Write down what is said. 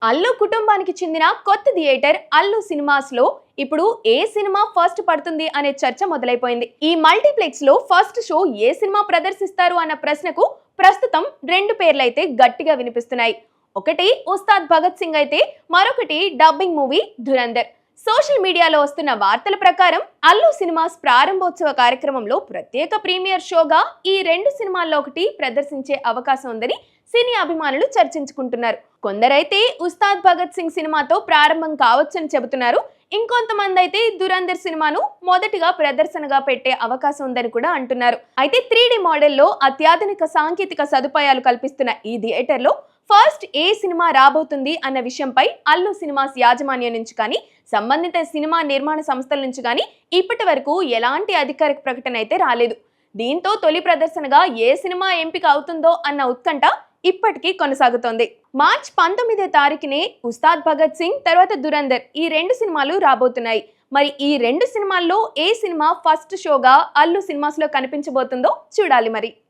అల్లు కుటుంబానికి చెందిన కొత్త థియేటర్ అల్లు సినిమాస్ లో ఇప్పుడు ఏ సినిమా ఫస్ట్ పడుతుంది అనే చర్చ మొదలైపోయింది. ఈ మల్టీప్లెక్స్ లో ఫస్ట్ షో ఏ సినిమా ప్రదర్శిస్తారు అన్న ప్రశ్నకు ప్రస్తుతం రెండు పేర్లైతే గట్టిగా వినిపిస్తున్నాయి. ఒకటి ఉస్తాద్ భగత్ సింగ్ అయితే మరొకటి డబ్బింగ్ మూవీ ధురంధర్. సోషల్ మీడియాలో వస్తున్న వార్తల ప్రకారం అల్లు సినిమాస్ ప్రారంభోత్సవ కార్యక్రమంలో ప్రత్యేక ప్రీమియర్ షోగా ఈ రెండు సినిమాల్లో ఒకటి ప్రదర్శించే అవకాశం ఉందని సినీ అభిమానులు చర్చించుకుంటున్నారు. కొందరైతే ఉస్తాద్ భగత్ సింగ్ సినిమాతో ప్రారంభం కావచ్చని చెబుతున్నారు. ఇంకొంతమంది అయితే దురంధర్ సినిమాను మొదటిగా ప్రదర్శనగా పెట్టే అవకాశం ఉందని కూడా అంటున్నారు. అయితే 3D మోడల్లో అత్యాధునిక సాంకేతిక సదుపాయాలు కల్పిస్తున్న ఈ థియేటర్ లో ఫస్ట్ ఏ సినిమా రాబోతుంది అన్న విషయంపై అల్లు సినిమాస్ యాజమాన్యం నుంచి కానీ సంబంధిత సినిమా నిర్మాణ సంస్థల నుంచి కానీ ఇప్పటి వరకు ఎలాంటి అధికారిక ప్రకటన అయితే రాలేదు. దీంతో తొలి ప్రదర్శనగా ఏ సినిమా ఎంపిక అవుతుందో అన్న ఉత్కంఠ ఇప్పటికీ కొనసాగుతోంది. మార్చ్ 19వ తారీఖునే ఉస్తాద్ భగత్ సింగ్ తర్వాత దురంధర్ ఈ రెండు సినిమాలు రాబోతున్నాయి. మరి ఈ రెండు సినిమాల్లో ఏ సినిమా ఫస్ట్ షోగా అల్లు సినిమాస్ లో కనిపించబోతుందో చూడాలి మరి.